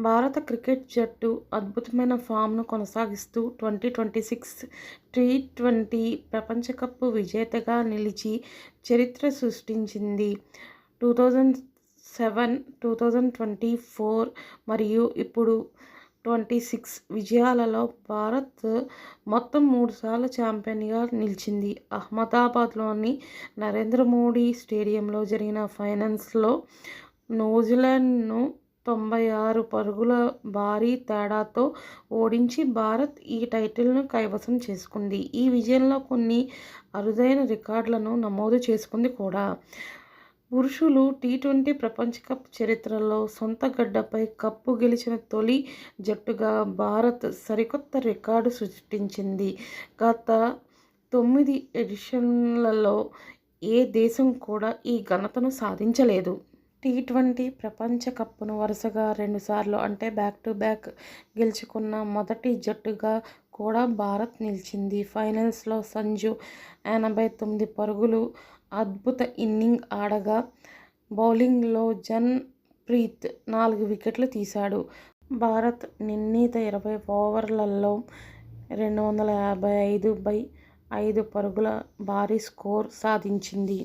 భారత క్రికెట్ జట్టు అద్భుతమైన ఫామ్‌ను కొనసాగిస్తూ 2026 టీ20 ప్రపంచ కప్ విజేతగా నిలిచి చరిత్ర సృష్టించింది. 2007, 2024 మరియు ఇప్పుడు 26 విజయాలలో భారత్ మొత్తం 3 సార్లు ఛాంపియన్‌గా నిలిచింది. అహ్మదాబాద్‌లోని నరేంద్ర మోడీ స్టేడియంలో జరిగిన ఫైనల్స్‌లో న్యూజిలాండ్‌ను 96 పరుగుల భారీ తేడాతో ఓడించి భారత్ ఈ టైటిల్‌ను కైవసం చేసుకుంది. ఈ విజయంలో కొన్ని అరుదైన రికార్డులను నమోదు చేసుకుంది కూడా. పురుషుల టీ20 ప్రపంచ కప్ చరిత్రలో సొంత గడ్డపై కప్పు గెలిచిన తొలి జట్టుగా భారత్ సరికొత్త రికార్డు సృష్టించింది. గత 9 ఎడిషన్లలో ఏ దేశం కూడా ఈ ఘనతను సాధించలేదు. టీ20 ప్రపంచ కప్ను వరుసగా 2 సార్లు అంటే బ్యాక్ టు బ్యాక్ గెలుచుకున్న మొదటి జట్టుగా కూడా భారత్ నిలిచింది. ఫైనల్స్లో సంజు 89 పరుగుల అద్భుత ఇన్నింగ్స్ ఆడగా బౌలింగ్లో జన్ ప్రీత్ 4 వికెట్లు తీశాడు. భారత్ నిర్ణీత 20 ఓవర్లలో 255/5 పరుగుల భారీ స్కోరు సాధించింది.